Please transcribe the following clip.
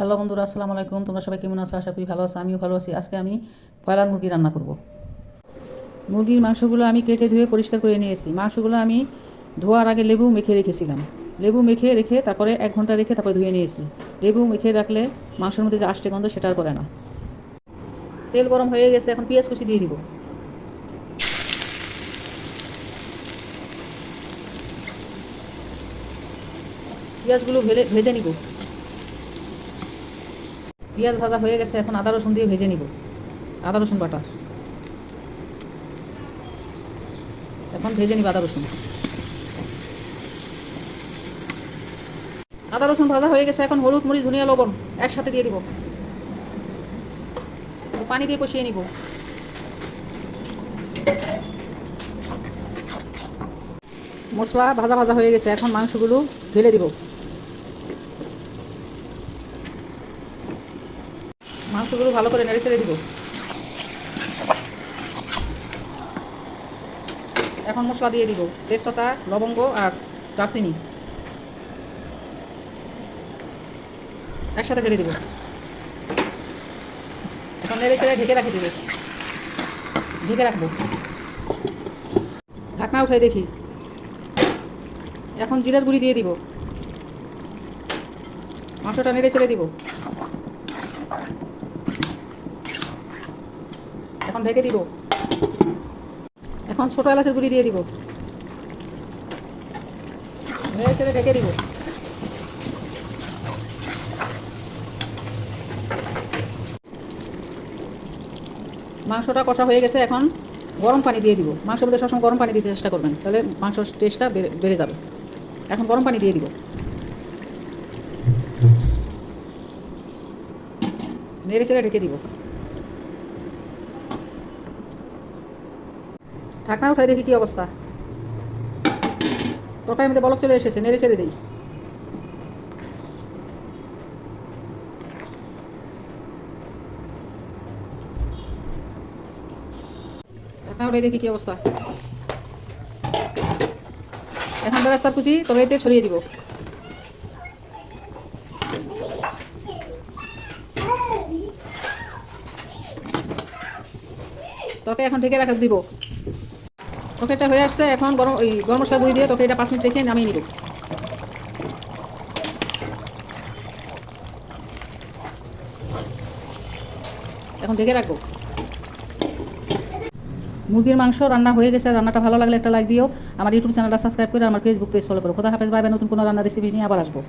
Hello বন্ধুরা, আসসালামু আলাইকুম। তোমরা সবাই কেমন আছো? আশা করি ভালো আছো। আমিও ভালো আছি। আজকে আমি ব্রয়লার মুরগি রান্না করব। মুরগির মাংসগুলো আমি কেটে ধুয়ে পরিষ্কার করে নিয়েছি। মাংসগুলো আমি ধোয়ার আগে লেবু মেখে রেখেছিলাম। লেবু মেখে রেখে তারপরে 1 ঘন্টা রেখে তারপরে ধুয়ে নিয়েছি। লেবু মেখে রাখলে মাংসের মধ্যে যে আষ্টে গন্ধ সেটা আর করে না। তেল গরম হয়ে গেছে, এখন পেঁয়াজ কুচি দিয়ে দিব। পেঁয়াজগুলো ভেজে নিব। পেঁয়াজ ভাজা হয়ে গেছে, এখন আদা রসুন দিয়ে ভেজে নিব। আদা রসুন বাটা এখন ভেজে নিব। আদা রসুন ভাজা হয়ে গেছে, এখন হলুদ মরিচ ধনিয়া লবণ একসাথে দিয়ে দিব। পানি দিয়ে কষিয়ে নিব। মশলা ভাজা ভাজা হয়ে গেছে, এখন মাংসগুলো ঢেলে দিব। মাংসগুলো ভালো করে নেড়ে ছেড়ে দিব। এখন মশলা দিয়ে দিব, তেজপাতা, লবঙ্গ আর দারচিনি একসাথে ঢেলে দিব। এখন নেড়ে ছেড়ে ঢেকে রাখবো। ঢাকনা উঠে দেখি। এখন জিরার গুঁড়ি দিয়ে দিব। মাংসটা নেড়ে ছেড়ে দিব। এখন ঢেকে দিব। এখন ছোটো এলাচের গুঁড়ি দিয়ে দিব। নেড়ে ছেড়ে ঢেকে দিব। মাংসটা কষা হয়ে গেছে, এখন গরম পানি দিয়ে দিব। মাংসের মধ্যে সবসময় গরম পানি দিতে চেষ্টা করবেন, তাহলে মাংসের টেস্টটা বেড়ে যাবে। এখন গরম পানি দিয়ে দিব। নেড়ে ছেড়ে ঢেকে দিব। ঢাকনা উঠাই দেখি কি অবস্থা। তরকারির মধ্যে বলক চলে এসেছে, নেড়ে ছেড়ে দিই। ঢাকনা উঠাই দেখি কি অবস্থা। এখন বেরেস্তার কুচি তরকারিতে ছড়িয়ে দিব। তরকারি এখন ঢেকে রাখা দিব। তরকারিটা হয়ে আসছে, এখন গরম মশলা গুঁড়ি দিয়ে তরকারিটা 5 মিনিট রেখে নামিয়ে নিব। এখন ঢেকে রাখবো। মুরগির মাংস রান্না হয়ে গেছে। রান্নাটা ভালো লাগলে একটা লাইক দিও। আমার ইউটিউব চ্যানেলটা সাবস্ক্রাইব করে আমার ফেসবুক পেজ ফলো করো। খোদা হাফেজ, বাই বাই। নতুন কোনো রান্নার রেসিপি নিয়ে আবার আসবো।